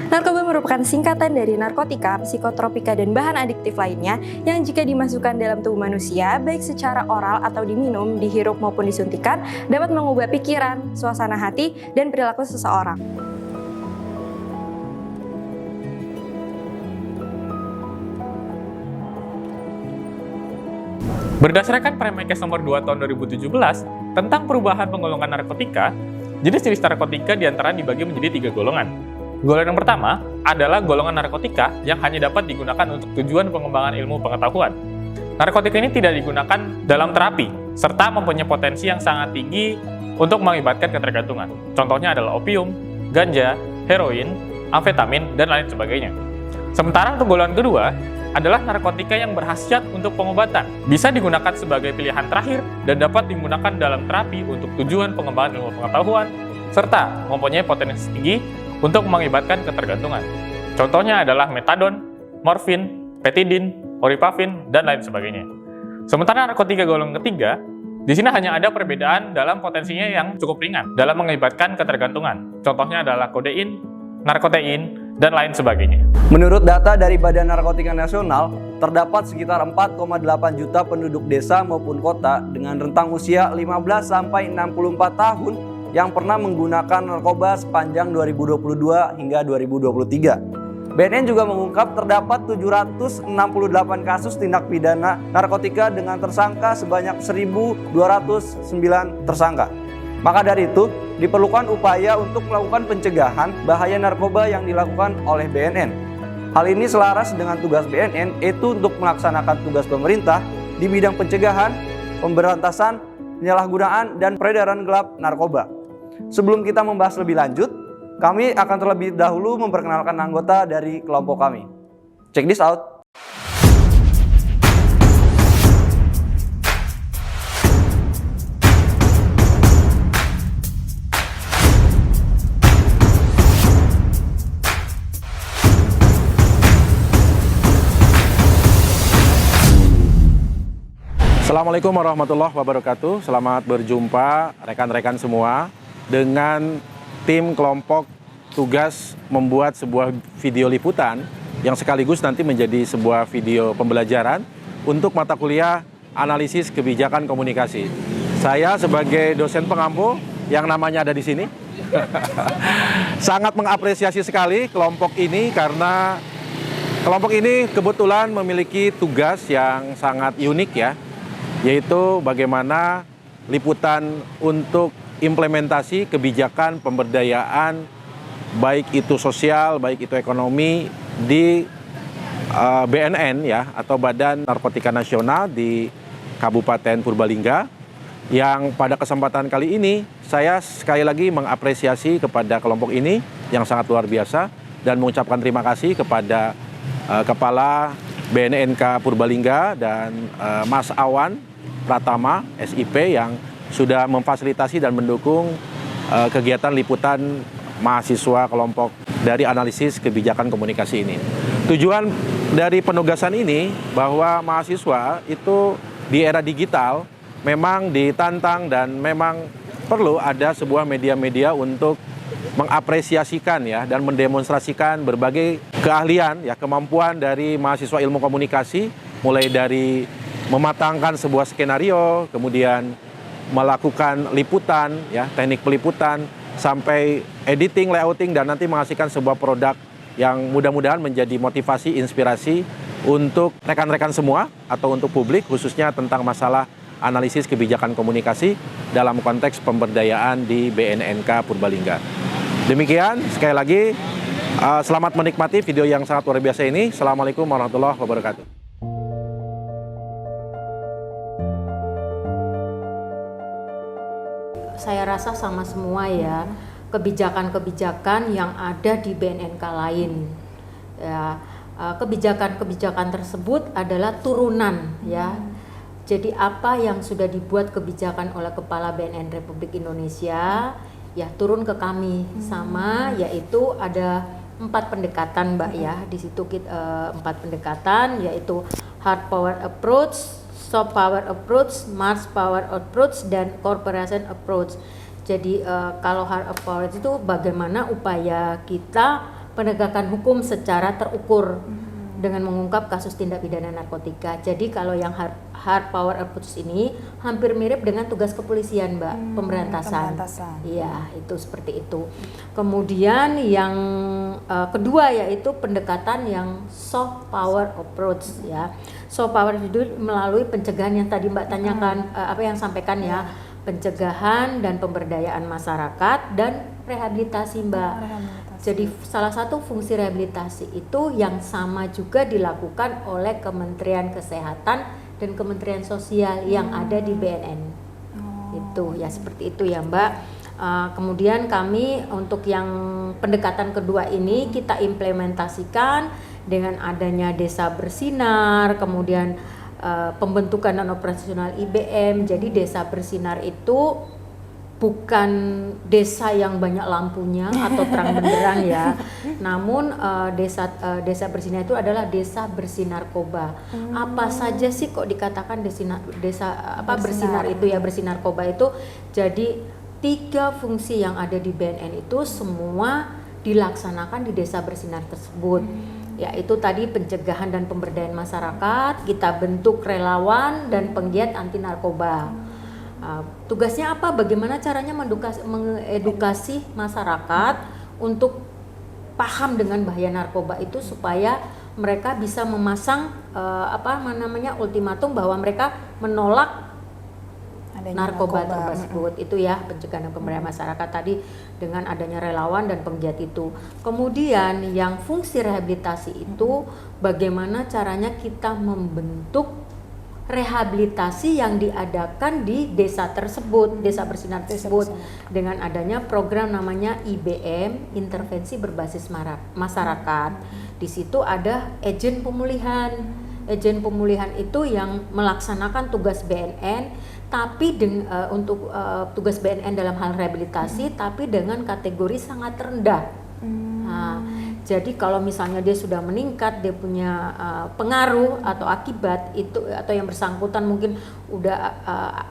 Narkoba merupakan singkatan dari narkotika, psikotropika, dan bahan adiktif lainnya yang jika dimasukkan dalam tubuh manusia, baik secara oral atau diminum, dihirup maupun disuntikan, dapat mengubah pikiran, suasana hati, dan perilaku seseorang. Berdasarkan Permenkes nomor 2 tahun 2017 tentang perubahan penggolongan narkotika, jenis-jenis narkotika diantara dibagi menjadi 3 golongan. Golongan yang pertama adalah golongan narkotika yang hanya dapat digunakan untuk tujuan pengembangan ilmu pengetahuan. Narkotika ini tidak digunakan dalam terapi, serta mempunyai potensi yang sangat tinggi untuk mengakibatkan ketergantungan. Contohnya adalah opium, ganja, heroin, amfetamin, dan lain sebagainya. Sementara untuk golongan kedua adalah narkotika yang berkhasiat untuk pengobatan, bisa digunakan sebagai pilihan terakhir dan dapat digunakan dalam terapi untuk tujuan pengembangan ilmu pengetahuan, serta mempunyai potensi tinggi untuk mengakibatkan ketergantungan. Contohnya adalah metadon, morfin, petidin, oripafin, dan lain sebagainya. Sementara narkotika golongan ketiga, di sini hanya ada perbedaan dalam potensinya yang cukup ringan dalam mengakibatkan ketergantungan. Contohnya adalah kodein, narkotein, dan lain sebagainya. Menurut data dari Badan Narkotika Nasional, terdapat sekitar 4,8 juta penduduk desa maupun kota dengan rentang usia 15 sampai 64 tahun yang pernah menggunakan narkoba sepanjang 2022 hingga 2023. BNN juga mengungkap terdapat 768 kasus tindak pidana narkotika dengan tersangka sebanyak 1.209 tersangka. Maka dari itu, diperlukan upaya untuk melakukan pencegahan bahaya narkoba yang dilakukan oleh BNN. Hal ini selaras dengan tugas BNN, yaitu untuk melaksanakan tugas pemerintah di bidang pencegahan, pemberantasan, penyalahgunaan, dan peredaran gelap narkoba. Sebelum kita membahas lebih lanjut, kami akan terlebih dahulu memperkenalkan anggota dari kelompok kami. Check this out. Assalamualaikum warahmatullahi wabarakatuh. Selamat berjumpa rekan-rekan semua dengan tim kelompok tugas membuat sebuah video liputan yang sekaligus nanti menjadi sebuah video pembelajaran untuk mata kuliah analisis kebijakan komunikasi. Saya sebagai dosen pengampu yang namanya ada di sini sangat mengapresiasi sekali kelompok ini karena kelompok ini kebetulan memiliki tugas yang sangat unik ya, yaitu bagaimana liputan untuk implementasi kebijakan pemberdayaan baik itu sosial, baik itu ekonomi di BNN ya, atau Badan Narkotika Nasional di Kabupaten Purbalingga, yang pada kesempatan kali ini saya sekali lagi mengapresiasi kepada kelompok ini yang sangat luar biasa dan mengucapkan terima kasih kepada Kepala BNNK Purbalingga dan Mas Awan Pratama SIP yang sudah memfasilitasi dan mendukung kegiatan liputan mahasiswa kelompok dari analisis kebijakan komunikasi ini. Tujuan dari penugasan ini bahwa mahasiswa itu di era digital memang ditantang dan memang perlu ada sebuah media-media untuk mengapresiasikan ya dan mendemonstrasikan berbagai keahlian ya, kemampuan dari mahasiswa ilmu komunikasi, mulai dari mematangkan sebuah skenario, kemudian melakukan liputan ya, teknik peliputan, sampai editing, layouting, dan nanti menghasilkan sebuah produk yang mudah-mudahan menjadi motivasi, inspirasi untuk rekan-rekan semua atau untuk publik, khususnya tentang masalah analisis kebijakan komunikasi dalam konteks pemberdayaan di BNNK Purbalingga. Demikian, sekali lagi, selamat menikmati video yang sangat luar biasa ini. Assalamualaikum warahmatullahi wabarakatuh. Saya rasa sama semua ya, kebijakan-kebijakan yang ada di BNNK lain. Ya, kebijakan-kebijakan tersebut adalah turunan ya Jadi apa yang sudah dibuat kebijakan oleh Kepala BNN Republik Indonesia ya turun ke kami sama, yaitu ada 4 pendekatan Mbak ya. Di situ kita 4 pendekatan, yaitu hard power approach, soft power approach, mass power approach, dan corporation approach. Jadi kalau hard power itu bagaimana upaya kita penegakan hukum secara terukur dengan mengungkap kasus tindak pidana narkotika. Jadi kalau yang hard power approach ini hampir mirip dengan tugas kepolisian, Mbak, pemberantasan. Iya, itu seperti itu. Kemudian yang kedua yaitu pendekatan yang soft power approach ya. Soft power itu melalui pencegahan yang tadi Mbak tanyakan, apa yang sampaikan ya, pencegahan dan pemberdayaan masyarakat dan rehabilitasi, Mbak. Jadi salah satu fungsi rehabilitasi itu yang sama juga dilakukan oleh Kementerian Kesehatan dan Kementerian Sosial yang ada di BNN. Itu ya seperti itu ya Mbak. Kemudian kami untuk yang pendekatan kedua ini kita implementasikan dengan adanya Desa Bersinar, kemudian pembentukan dan operasional IBM. Jadi Desa Bersinar itu bukan desa yang banyak lampunya atau terang benderang ya, namun desa bersinar itu adalah desa bersih narkoba. Apa saja sih kok dikatakan desa bersinar itu ya, bersih narkoba itu? Jadi 3 fungsi yang ada di BNN itu semua dilaksanakan di desa bersinar tersebut. Yaitu tadi pencegahan dan pemberdayaan masyarakat, kita bentuk relawan dan penggiat anti narkoba. Tugasnya apa? Bagaimana caranya mengedukasi masyarakat untuk paham dengan bahaya narkoba itu supaya mereka bisa memasang ultimatum bahwa mereka menolak narkoba tersebut. Itu ya pencegahan dan pemberdayaan masyarakat tadi dengan adanya relawan dan penggiat itu. Kemudian yang fungsi rehabilitasi itu bagaimana caranya kita membentuk rehabilitasi yang diadakan di desa tersebut, desa bersinar tersebut, dengan adanya program namanya IBM, intervensi berbasis masyarakat. Di situ ada agen pemulihan. Agen pemulihan itu yang melaksanakan tugas BNN, tapi untuk tugas BNN dalam hal rehabilitasi, tapi dengan kategori sangat rendah. Jadi kalau misalnya dia sudah meningkat, dia punya pengaruh atau akibat itu, atau yang bersangkutan mungkin udah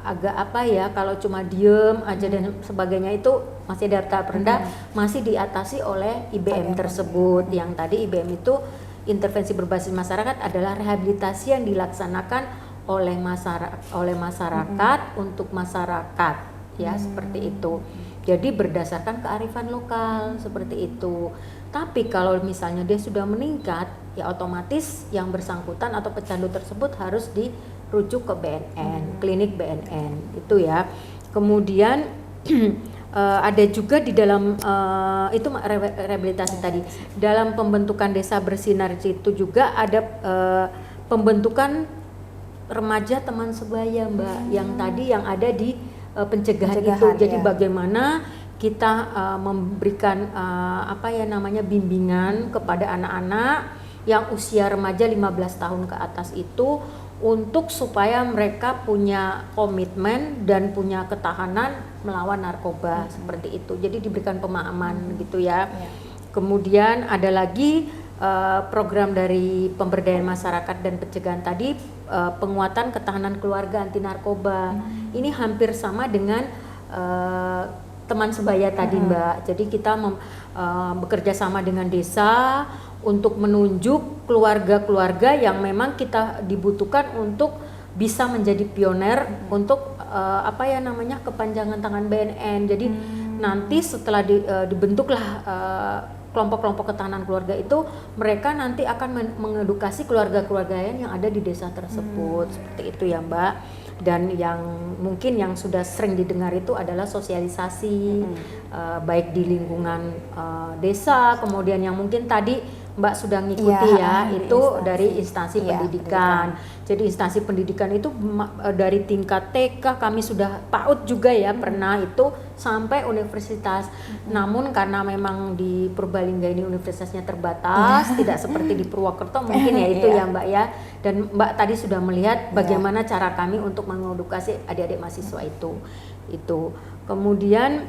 agak kalau cuma diem aja dan sebagainya, itu masih ada tahap rendah, masih diatasi oleh IBM tersebut. Yang tadi IBM itu intervensi berbasis masyarakat adalah rehabilitasi yang dilaksanakan oleh masyarakat untuk masyarakat ya, seperti itu. Jadi berdasarkan kearifan lokal seperti itu. Tapi kalau misalnya dia sudah meningkat, ya otomatis yang bersangkutan atau pecandu tersebut harus dirujuk ke BNN, klinik BNN itu ya. Kemudian ada juga di dalam itu rehabilitasi tadi. Dalam pembentukan Desa Bersinar itu juga ada pembentukan remaja teman sebaya, Mbak, yang tadi yang ada di pencegahan itu. Jadi bagaimana kita memberikan bimbingan kepada anak-anak yang usia remaja 15 tahun ke atas itu, untuk supaya mereka punya komitmen dan punya ketahanan melawan narkoba seperti itu. Jadi diberikan pemahaman gitu ya. Kemudian ada lagi program dari pemberdayaan masyarakat dan pencegahan tadi, penguatan ketahanan keluarga anti narkoba. Ini hampir sama dengan teman sebaya tadi, Mbak. Jadi kita bekerja sama dengan desa untuk menunjuk keluarga-keluarga yang memang kita dibutuhkan untuk bisa menjadi pioner untuk kepanjangan tangan BNN. Jadi nanti setelah dibentuklah kelompok-kelompok ketahanan keluarga itu, mereka nanti akan mengedukasi keluarga-keluarga yang ada di desa tersebut. Seperti itu ya, Mbak. Dan yang mungkin yang sudah sering didengar itu adalah sosialisasi, baik di lingkungan desa, kemudian yang mungkin tadi Mbak sudah ngikuti ya, itu dari instansi Iya, pendidikan. Jadi instansi pendidikan itu dari tingkat TK kami sudah PAUD juga ya pernah itu sampai universitas. Namun karena memang di Purbalingga ini universitasnya terbatas, tidak seperti di Purwokerto mungkin ya itu ya Mbak ya. Dan Mbak tadi sudah melihat bagaimana cara kami untuk mengedukasi adik-adik mahasiswa itu. Kemudian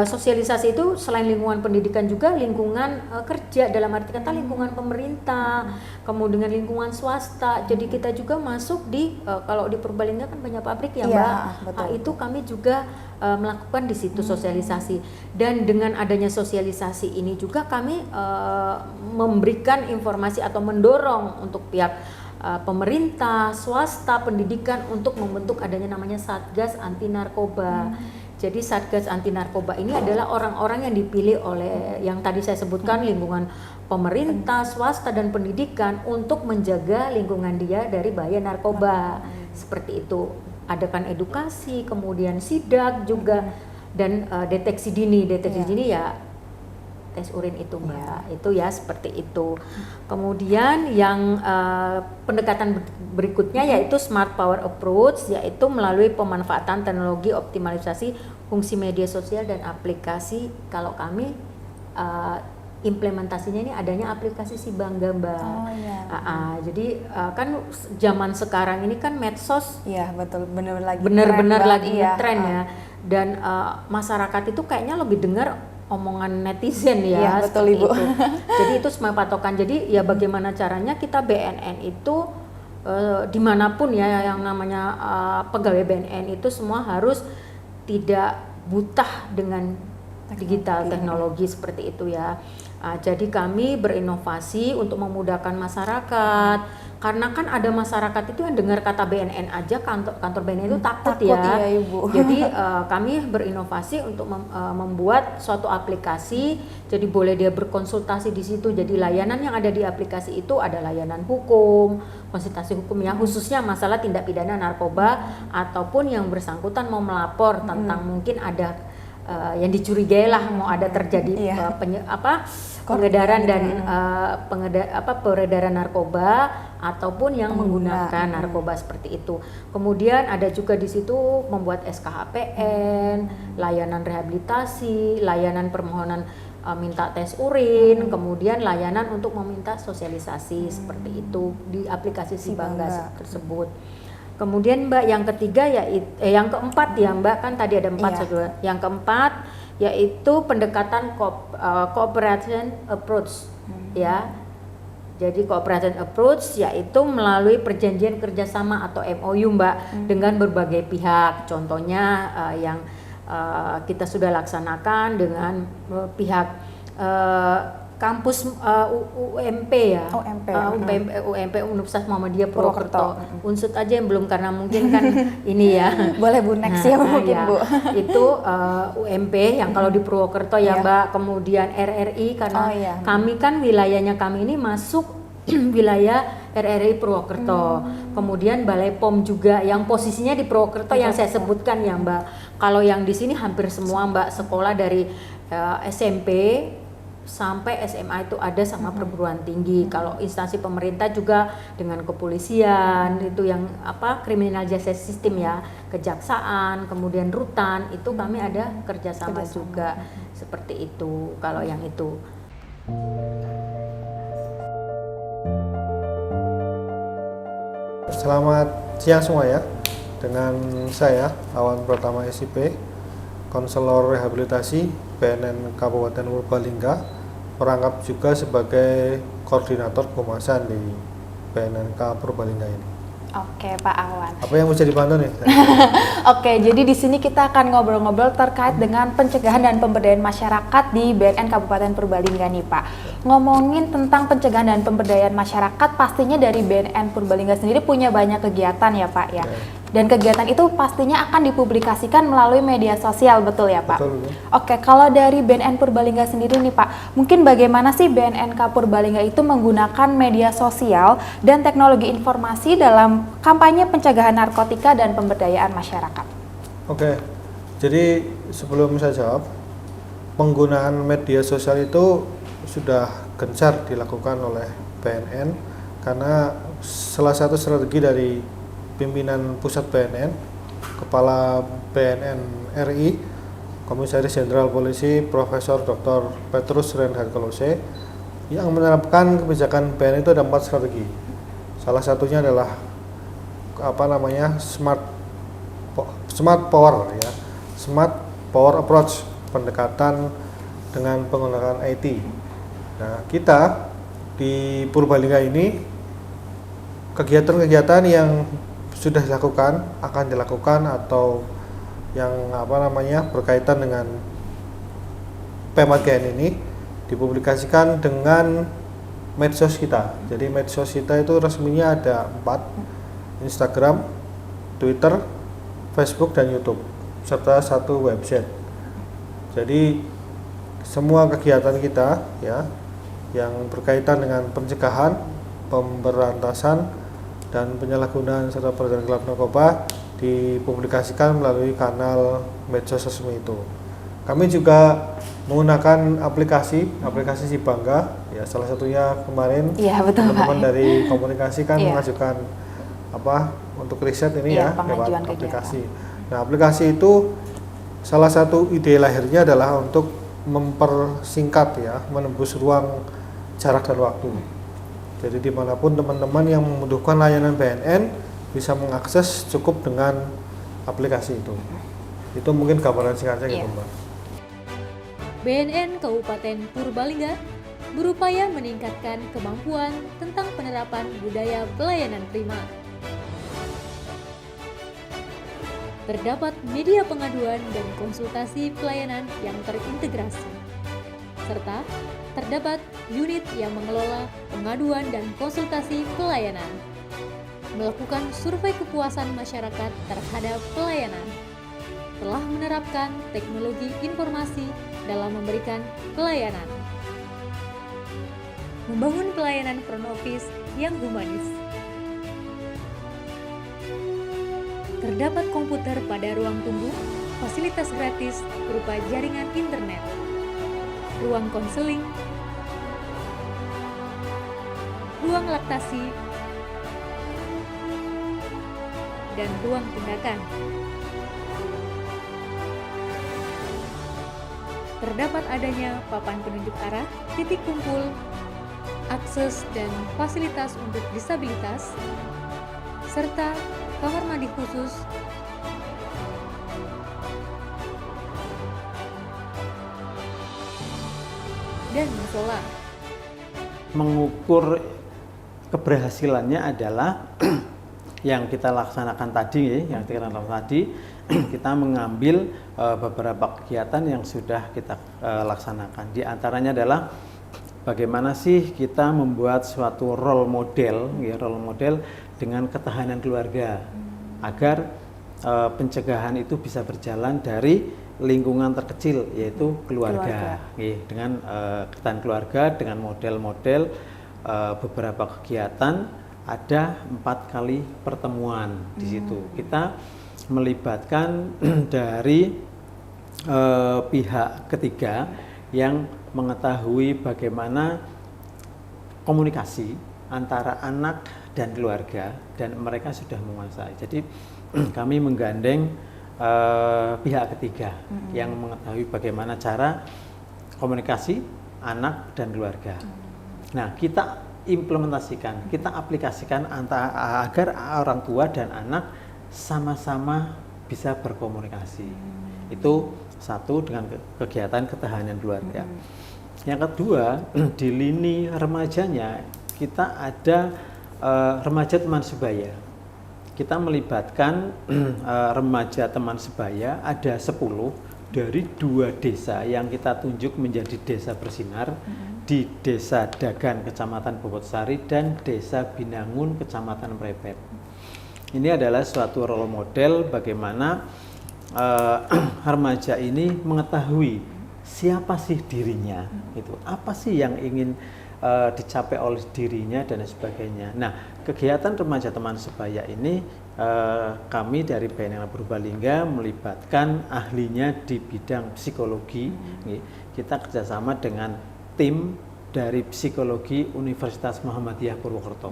sosialisasi itu selain lingkungan pendidikan juga lingkungan kerja, dalam arti kata lingkungan pemerintah, kemudian lingkungan swasta. Jadi kita juga masuk di kalau di Purbalingga kan banyak pabrik ya Mbak. Itu kami juga melakukan di situ sosialisasi. Dan dengan adanya sosialisasi ini juga kami memberikan informasi atau mendorong untuk pihak pemerintah, swasta, pendidikan untuk membentuk adanya namanya Satgas Anti Narkoba. Jadi Satgas Anti Narkoba ini adalah orang-orang yang dipilih oleh yang tadi saya sebutkan lingkungan pemerintah, swasta dan pendidikan untuk menjaga lingkungan dia dari bahaya narkoba. Seperti itu. Adakan edukasi, kemudian sidak juga dan deteksi dini. Deteksi dini ya tes urin itu Mbak, itu ya seperti itu. Kemudian yang pendekatan berikutnya yaitu smart power approach, yaitu melalui pemanfaatan teknologi optimalisasi fungsi media sosial dan aplikasi. Kalau kami implementasinya ini adanya aplikasi Si Bangga Mbak. Jadi kan zaman sekarang ini kan medsos bener-bener lagi ngetren ya. Dan masyarakat itu kayaknya lebih dengar omongan netizen ya, betul Ibu. Jadi itu semua patokan. Jadi ya bagaimana caranya kita BNN itu dimanapun ya yang namanya pegawai BNN itu semua harus tidak buta dengan digital teknologi seperti itu ya. Jadi kami berinovasi untuk memudahkan masyarakat. Karena kan ada masyarakat itu yang dengar kata BNN aja kantor BNN itu takut ya. Ibu. Jadi kami berinovasi untuk membuat suatu aplikasi. Jadi boleh dia berkonsultasi di situ. Jadi layanan yang ada di aplikasi itu ada layanan hukum, konsultasi hukum ya, khususnya masalah tindak pidana narkoba ataupun yang bersangkutan mau melapor tentang mungkin ada yang dicurigai lah mau ada terjadi pengedaran dan peredaran narkoba ataupun yang menggunakan narkoba seperti itu. Kemudian ada juga di situ membuat SKHPN, layanan rehabilitasi, layanan permohonan minta tes urin, kemudian layanan untuk meminta sosialisasi seperti itu di aplikasi Si Bangga tersebut. Kemudian Mbak yang ketiga yang keempat ya Mbak, kan tadi ada 4 Yang keempat yaitu pendekatan cooperation approach ya. Jadi cooperation approach yaitu melalui perjanjian kerjasama atau MOU Mbak dengan berbagai pihak. Contohnya yang kita sudah laksanakan dengan pihak kampus UMP ya, UMP Universitas Muhammadiyah Purwokerto. Unsut aja yang belum karena mungkin kan ini ya. Boleh Bu next ya mungkin Bu. Itu UMP yang kalau di Purwokerto ya Mbak. Kemudian RRI karena kami kan wilayahnya kami ini masuk wilayah RRI Purwokerto. Kemudian Balai POM juga yang posisinya di Purwokerto yang saya sebutkan ya Mbak. Kalau yang di sini hampir semua Mbak sekolah dari SMP sampai SMA itu ada sama perguruan tinggi. Kalau instansi pemerintah juga dengan kepolisian itu yang criminal justice system ya, kejaksaan, kemudian rutan itu kami ada kerjasama juga seperti itu. Kalau yang itu. Selamat siang semua ya. Dengan saya Awan Pratama SIP, konselor rehabilitasi BNN Kabupaten Purbalingga, merangkap juga sebagai koordinator pemasaran di BNNK Purbalingga ini. Oke Pak Awan. Apa yang bisa dibantu nih? Oke, jadi di sini kita akan ngobrol-ngobrol terkait dengan pencegahan dan pemberdayaan masyarakat di BNN Kabupaten Purbalingga nih Pak. Ngomongin tentang pencegahan dan pemberdayaan masyarakat, pastinya dari BNN Purbalingga sendiri punya banyak kegiatan ya Pak ya. Dan kegiatan itu pastinya akan dipublikasikan melalui media sosial, betul ya Pak? Betul. Oke, kalau dari BNN Purbalingga sendiri nih Pak, mungkin bagaimana sih BNNK Purbalingga itu menggunakan media sosial dan teknologi informasi dalam kampanye pencegahan narkotika dan pemberdayaan masyarakat? Oke, jadi sebelum saya jawab, penggunaan media sosial itu sudah gencar dilakukan oleh BNN, karena salah satu strategi dari pimpinan pusat BNN, Kepala BNN RI, Komisaris Jenderal Polisi Profesor Dr. Petrus Reinhard Kolose, yang menerapkan kebijakan BNN itu ada 4 strategi. Salah satunya adalah smart power ya, smart power approach, pendekatan dengan penggunaan IT. Nah, kita di Purbalingga ini kegiatan-kegiatan yang sudah dilakukan, akan dilakukan, atau yang berkaitan dengan PMAGN ini dipublikasikan dengan medsos kita. Jadi medsos kita itu resminya ada 4, Instagram, Twitter, Facebook, dan YouTube, serta 1 website. Jadi semua kegiatan kita ya yang berkaitan dengan pencegahan, pemberantasan, dan penyalahgunaan serta peredaran gelap narkoba dipublikasikan melalui kanal medsos resmi itu. Kami juga menggunakan aplikasi Si Bangga ya, salah satunya kemarin teman-teman dari komunikasi kan mengajukan untuk riset ini lewat aplikasi. Nah, aplikasi itu salah satu ide lahirnya adalah untuk mempersingkat menembus ruang jarak dan waktu. Jadi dimanapun teman-teman yang membutuhkan layanan BNN bisa mengakses cukup dengan aplikasi itu. Itu mungkin gambaran singkatnya gitu, Mbak. BNN Kabupaten Purbalingga berupaya meningkatkan kemampuan tentang penerapan budaya pelayanan prima. Terdapat media pengaduan dan konsultasi pelayanan yang terintegrasi, serta terdapat unit yang mengelola pengaduan dan konsultasi pelayanan, melakukan survei kepuasan masyarakat terhadap pelayanan, telah menerapkan teknologi informasi dalam memberikan pelayanan, membangun pelayanan front office yang humanis. Terdapat komputer pada ruang tunggu, fasilitas gratis berupa jaringan internet, ruang konseling, ruang laktasi, dan ruang tindakan. Terdapat adanya papan penunjuk arah, titik kumpul, akses dan fasilitas untuk disabilitas, serta kamar mandi khusus, dan musola. Mengukur keberhasilannya adalah yang kita laksanakan tadi, kita mengambil beberapa kegiatan yang sudah kita laksanakan. Di antaranya adalah bagaimana sih kita membuat suatu role model dengan ketahanan keluarga agar pencegahan itu bisa berjalan dari lingkungan terkecil, yaitu keluarga. Dengan ketahanan keluarga, dengan model-model beberapa kegiatan, ada 4 kali pertemuan di situ. Kita melibatkan dari pihak ketiga yang mengetahui bagaimana komunikasi antara anak dan keluarga, dan mereka sudah menguasai. Jadi kami menggandeng pihak ketiga yang mengetahui bagaimana cara komunikasi anak dan keluarga. Nah, kita implementasikan, kita aplikasikan agar orang tua dan anak sama-sama bisa berkomunikasi. Itu satu, dengan kegiatan ketahanan keluarga. Yang kedua, di lini remajanya kita ada remaja teman sebaya. Kita melibatkan remaja teman sebaya, ada 10 dari 2 desa yang kita tunjuk menjadi desa bersinar, di Desa Dagan, Kecamatan Bobotsari, dan Desa Binangun, Kecamatan Mrepet. Ini adalah suatu role model bagaimana remaja ini mengetahui siapa sih dirinya, itu apa sih yang ingin dicapai oleh dirinya dan sebagainya. Nah, kegiatan remaja teman sebaya ini kami dari BNN Purbalingga melibatkan ahlinya di bidang psikologi. Kita kerjasama dengan tim dari Psikologi Universitas Muhammadiyah Purwokerto.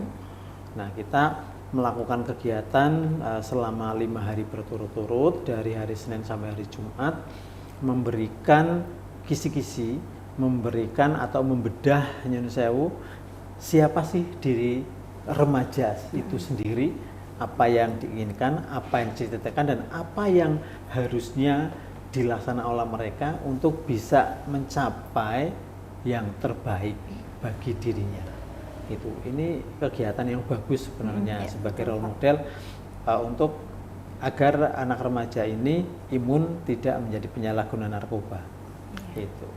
Nah, kita melakukan kegiatan selama 5 hari berturut-turut dari hari Senin sampai hari Jumat, memberikan kisi-kisi, memberikan atau membedah nyun sewu siapa sih diri remaja itu sendiri, apa yang diinginkan, apa yang diceritakan, dan apa yang harusnya dilaksanakan oleh mereka untuk bisa mencapai yang terbaik bagi dirinya. Ini kegiatan yang bagus sebenarnya sebagai role model untuk agar anak remaja ini imun tidak menjadi penyalahguna narkoba. Itu.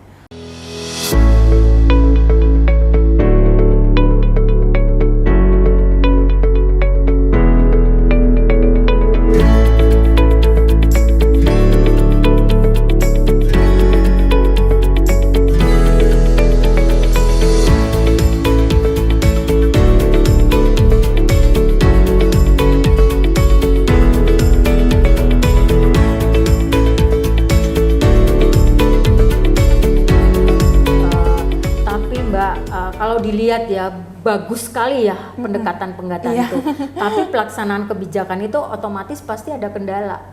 Kalau dilihat ya bagus sekali ya pendekatan itu. Tapi pelaksanaan kebijakan itu otomatis pasti ada kendala.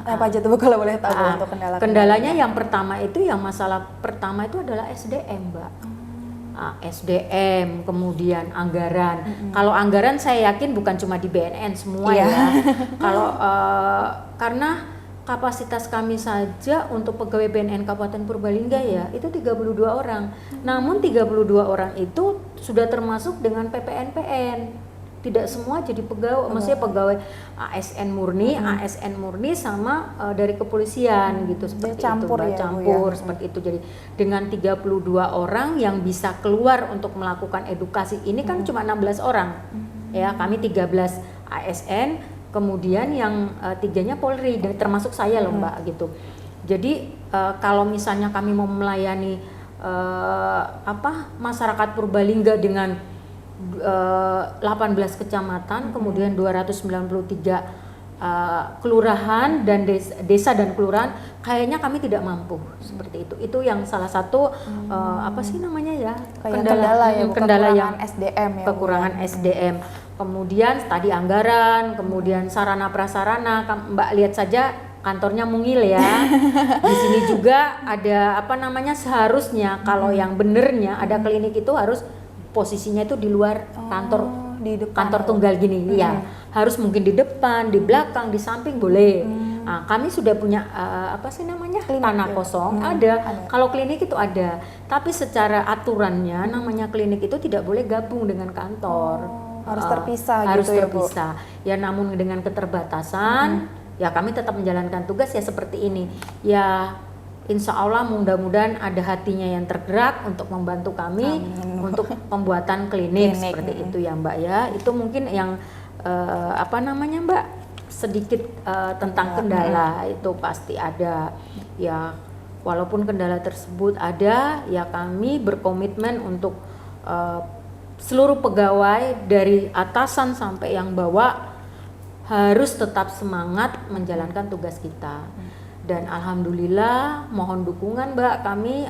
Apa aja tuh kalau boleh tahu untuk kendala? Kendalanya yang pertama itu, yang masalah pertama itu adalah SDM, Mbak. SDM, kemudian anggaran. Kalau anggaran saya yakin bukan cuma di BNN semua ya. Kalau karena kapasitas kami saja untuk pegawai BNN Kabupaten Purbalingga ya itu 32 orang. Namun 32 orang itu sudah termasuk dengan PPNPN. Tidak semua jadi pegawai, maksudnya pegawai ASN murni, sama dari kepolisian gitu, seperti campur itu, campur seperti itu. Jadi dengan 32 orang yang bisa keluar untuk melakukan edukasi ini kan cuma 16 orang. Ya, kami 13 ASN. Kemudian yang 3-nya Polri, termasuk saya loh Mbak gitu. Jadi kalau misalnya kami mau melayani masyarakat Purbalingga dengan 18 kecamatan, kemudian 293 kelurahan dan desa dan kelurahan, kayaknya kami tidak mampu seperti itu. Itu yang salah satu kendala yang SDM ya. Kekurangan SDM. Kemudian tadi anggaran, kemudian sarana prasarana, Mbak lihat saja kantornya mungil ya. Di sini juga ada seharusnya kalau yang benernya ada klinik itu harus posisinya itu di luar kantor, di depan, kantor tunggal gini ya. Harus mungkin di depan, di belakang, di samping boleh. Nah, kami sudah punya klinik, tanah kosong ada. Kalau klinik itu ada, tapi secara aturannya namanya klinik itu tidak boleh gabung dengan kantor. Harus terpisah harus gitu terpisah. Ya, namun dengan keterbatasan ya kami tetap menjalankan tugas ya seperti ini. Ya insya Allah mudah-mudahan ada hatinya yang tergerak untuk membantu kami untuk pembuatan klinik seperti itu ya Mbak ya. Itu mungkin yang Mbak sedikit tentang kendala itu pasti ada ya. Walaupun kendala tersebut ada ya kami berkomitmen untuk seluruh pegawai dari atasan sampai yang bawah harus tetap semangat menjalankan tugas kita. Dan alhamdulillah mohon dukungan Mbak, kami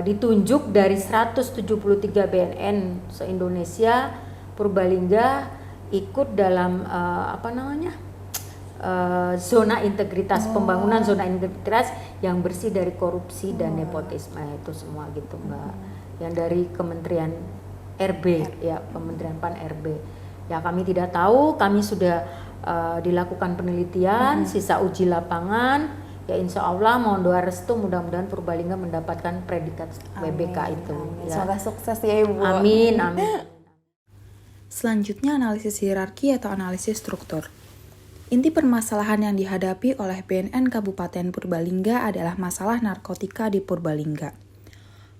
ditunjuk dari 173 BNN se-Indonesia, Purbalingga ikut dalam zona integritas, pembangunan zona integritas yang bersih dari korupsi dan nepotisme itu semua gitu Mbak. Yang dari Kementerian RB ya, Kementerian Pan RB. Ya kami tidak tahu, kami sudah dilakukan penelitian, sisa uji lapangan. Ya insya Allah mohon doa restu, mudah-mudahan Purbalingga mendapatkan predikat WBK itu. Ya. Semoga sukses ya Ibu. Amin. Selanjutnya analisis hierarki atau analisis struktur. Inti permasalahan yang dihadapi oleh BNN Kabupaten Purbalingga adalah masalah narkotika di Purbalingga.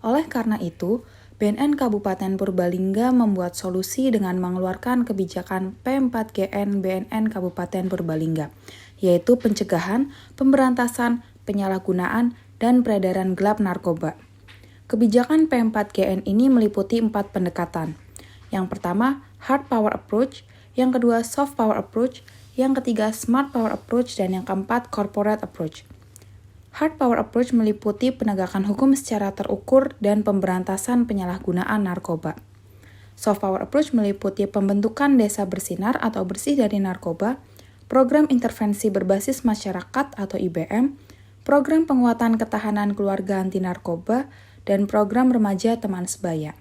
Oleh karena itu, BNN Kabupaten Purbalingga membuat solusi dengan mengeluarkan kebijakan P4GN BNN Kabupaten Purbalingga, yaitu pencegahan, pemberantasan, penyalahgunaan, dan peredaran gelap narkoba. Kebijakan P4GN ini meliputi 4 pendekatan. Yang pertama, hard power approach, yang kedua, soft power approach, yang ketiga, smart power approach, dan yang keempat, corporate approach. Hard power approach meliputi penegakan hukum secara terukur dan pemberantasan penyalahgunaan narkoba. Soft power approach meliputi pembentukan desa bersinar atau bersih dari narkoba, program intervensi berbasis masyarakat atau IBM, program penguatan ketahanan keluarga anti narkoba, dan program remaja teman sebaya.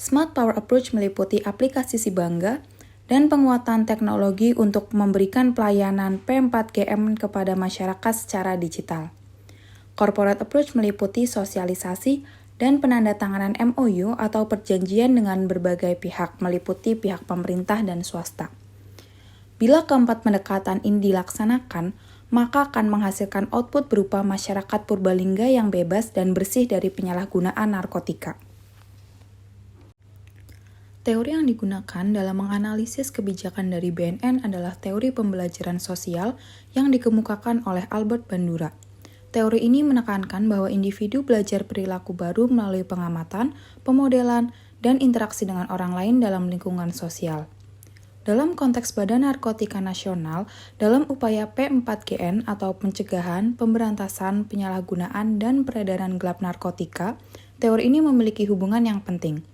Smart power approach meliputi aplikasi Sibangga dan penguatan teknologi untuk memberikan pelayanan P4GM kepada masyarakat secara digital. Corporate approach meliputi sosialisasi dan penandatanganan MOU atau perjanjian dengan berbagai pihak, meliputi pihak pemerintah dan swasta. Bila keempat pendekatan ini dilaksanakan, maka akan menghasilkan output berupa masyarakat Purbalingga yang bebas dan bersih dari penyalahgunaan narkotika. Teori yang digunakan dalam menganalisis kebijakan dari BNN adalah teori pembelajaran sosial yang dikemukakan oleh Albert Bandura. Teori ini menekankan bahwa individu belajar perilaku baru melalui pengamatan, pemodelan, dan interaksi dengan orang lain dalam lingkungan sosial. Dalam konteks Badan Narkotika Nasional, dalam upaya P4GN atau pencegahan, pemberantasan, penyalahgunaan, dan peredaran gelap narkotika, teori ini memiliki hubungan yang penting.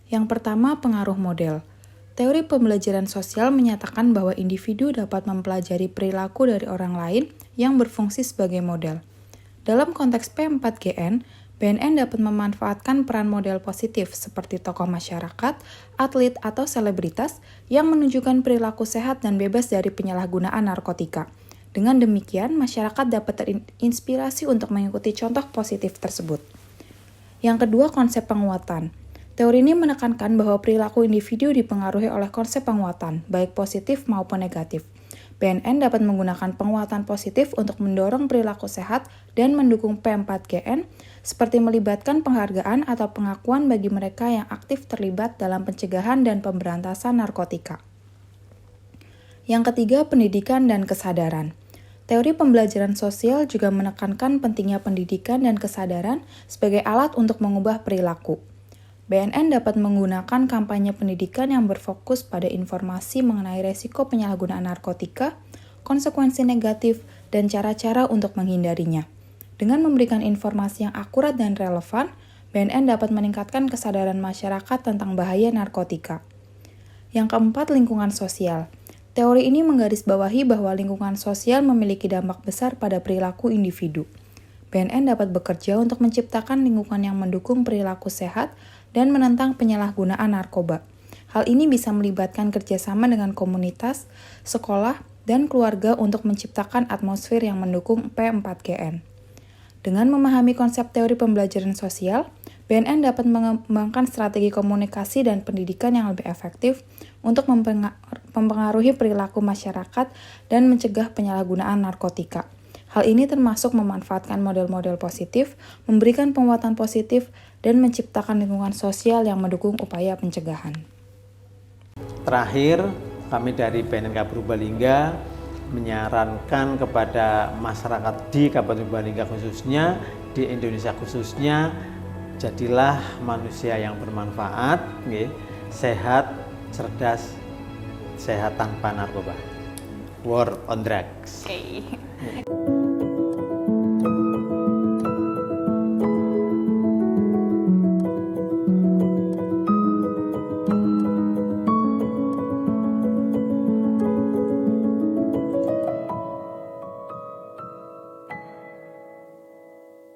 Yang pertama, pengaruh model. Teori pembelajaran sosial menyatakan bahwa individu dapat mempelajari perilaku dari orang lain yang berfungsi sebagai model. Dalam konteks P4GN, BNN dapat memanfaatkan peran model positif seperti tokoh masyarakat, atlet, atau selebritas yang menunjukkan perilaku sehat dan bebas dari penyalahgunaan narkotika. Dengan demikian, masyarakat dapat terinspirasi untuk mengikuti contoh positif tersebut. Yang kedua, konsep penguatan. Teori ini menekankan bahwa perilaku individu dipengaruhi oleh konsep penguatan, baik positif maupun negatif. BNN dapat menggunakan penguatan positif untuk mendorong perilaku sehat dan mendukung P4GN, seperti melibatkan penghargaan atau pengakuan bagi mereka yang aktif terlibat dalam pencegahan dan pemberantasan narkotika. Yang ketiga, pendidikan dan kesadaran. Teori pembelajaran sosial juga menekankan pentingnya pendidikan dan kesadaran sebagai alat untuk mengubah perilaku. BNN dapat menggunakan kampanye pendidikan yang berfokus pada informasi mengenai resiko penyalahgunaan narkotika, konsekuensi negatif, dan cara-cara untuk menghindarinya. Dengan memberikan informasi yang akurat dan relevan, BNN dapat meningkatkan kesadaran masyarakat tentang bahaya narkotika. Yang keempat, lingkungan sosial. Teori ini menggarisbawahi bahwa lingkungan sosial memiliki dampak besar pada perilaku individu. BNN dapat bekerja untuk menciptakan lingkungan yang mendukung perilaku sehat dan menentang penyalahgunaan narkoba. Hal ini bisa melibatkan kerjasama dengan komunitas, sekolah, dan keluarga untuk menciptakan atmosfer yang mendukung P4GN. Dengan memahami konsep teori pembelajaran sosial, BNN dapat mengembangkan strategi komunikasi dan pendidikan yang lebih efektif untuk mempengaruhi perilaku masyarakat dan mencegah penyalahgunaan narkotika. Hal ini termasuk memanfaatkan model-model positif, memberikan penguatan positif, dan menciptakan lingkungan sosial yang mendukung upaya pencegahan. Terakhir, kami dari BNNK Purbalingga menyarankan kepada masyarakat di Kabupaten Purbalingga khususnya, di Indonesia khususnya, jadilah manusia yang bermanfaat, sehat, cerdas, sehat tanpa narkoba. War on drugs. Okay.